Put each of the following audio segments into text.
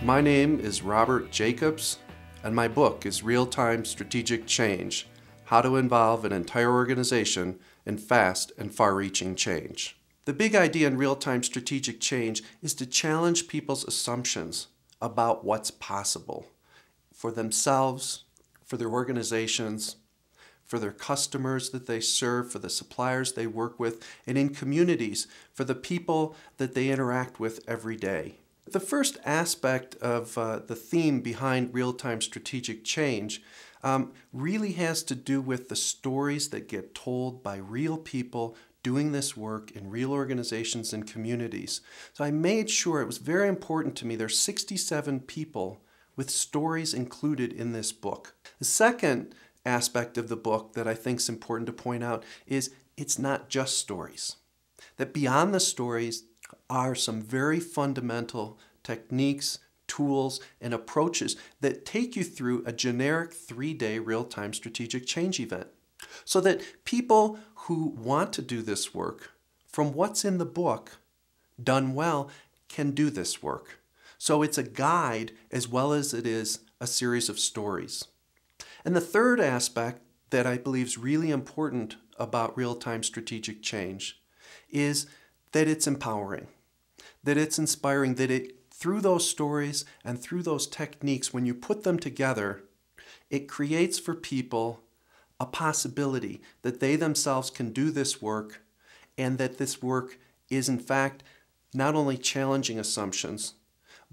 My name is Robert Jacobs, and my book is Real-Time Strategic Change: How to Involve an Entire Organization in Fast and Far-Reaching Change. The big idea in real-time strategic change is to challenge people's assumptions about what's possible for themselves, for their organizations, for their customers that they serve, for the suppliers they work with, and in communities, for the people that they interact with every day. The first aspect of the theme behind real-time strategic change really has to do with the stories that get told by real people doing this work in real organizations and communities. So I made sure, it was very important to me, there's 67 people with stories included in this book. The second aspect of the book that I think is important to point out is it's not just stories. That beyond the stories are some very fundamental techniques, tools, and approaches that take you through a generic 3-day real-time strategic change event, so that people who want to do this work, from what's in the book, done well, can do this work. So it's a guide as well as it is a series of stories. And the third aspect that I believe is really important about real-time strategic change is that it's empowering, that it's inspiring, that it, through those stories and through those techniques, when you put them together, it creates for people a possibility that they themselves can do this work, and that this work is in fact not only challenging assumptions,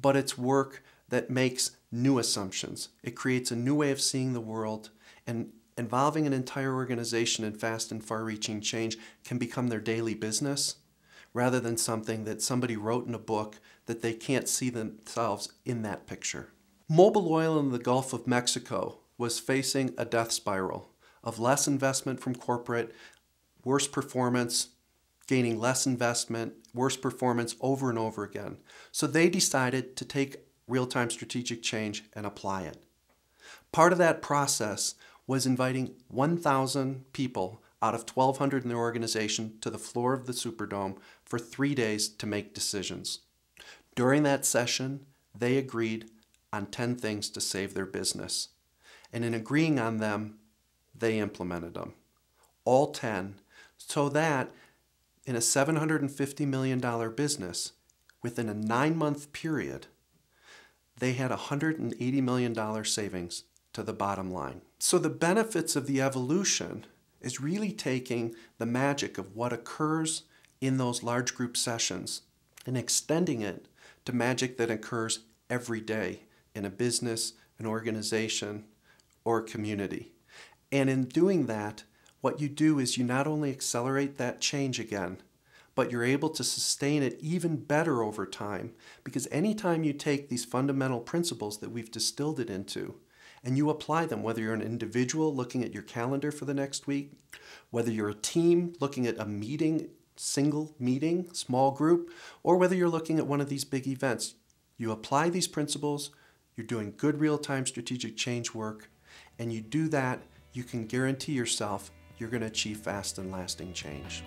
but it's work that makes new assumptions. It creates a new way of seeing the world, and involving an entire organization in fast and far-reaching change can become their daily business, rather than something that somebody wrote in a book that they can't see themselves in that picture. Mobil Oil in the Gulf of Mexico was facing a death spiral of less investment from corporate, worse performance, gaining less investment, worse performance over and over again. So they decided to take real-time strategic change and apply it. Part of that process was inviting 1,000 people out of 1,200 in their organization to the floor of the Superdome for 3 days to make decisions. During that session, they agreed on 10 things to save their business. And in agreeing on them, they implemented them. All 10, so that in a $750 million business, within a 9-month period, they had $180 million savings to the bottom line. So the benefits of the evolution is really taking the magic of what occurs in those large group sessions and extending it to magic that occurs every day in a business, an organization, or a community. And in doing that, what you do is you not only accelerate that change again, but you're able to sustain it even better over time, because anytime you take these fundamental principles that we've distilled it into and you apply them, whether you're an individual looking at your calendar for the next week, whether you're a team looking at a meeting, single meeting, small group, or whether you're looking at one of these big events, you apply these principles, you're doing good real-time strategic change work, and you do that, you can guarantee yourself you're going to achieve fast and lasting change.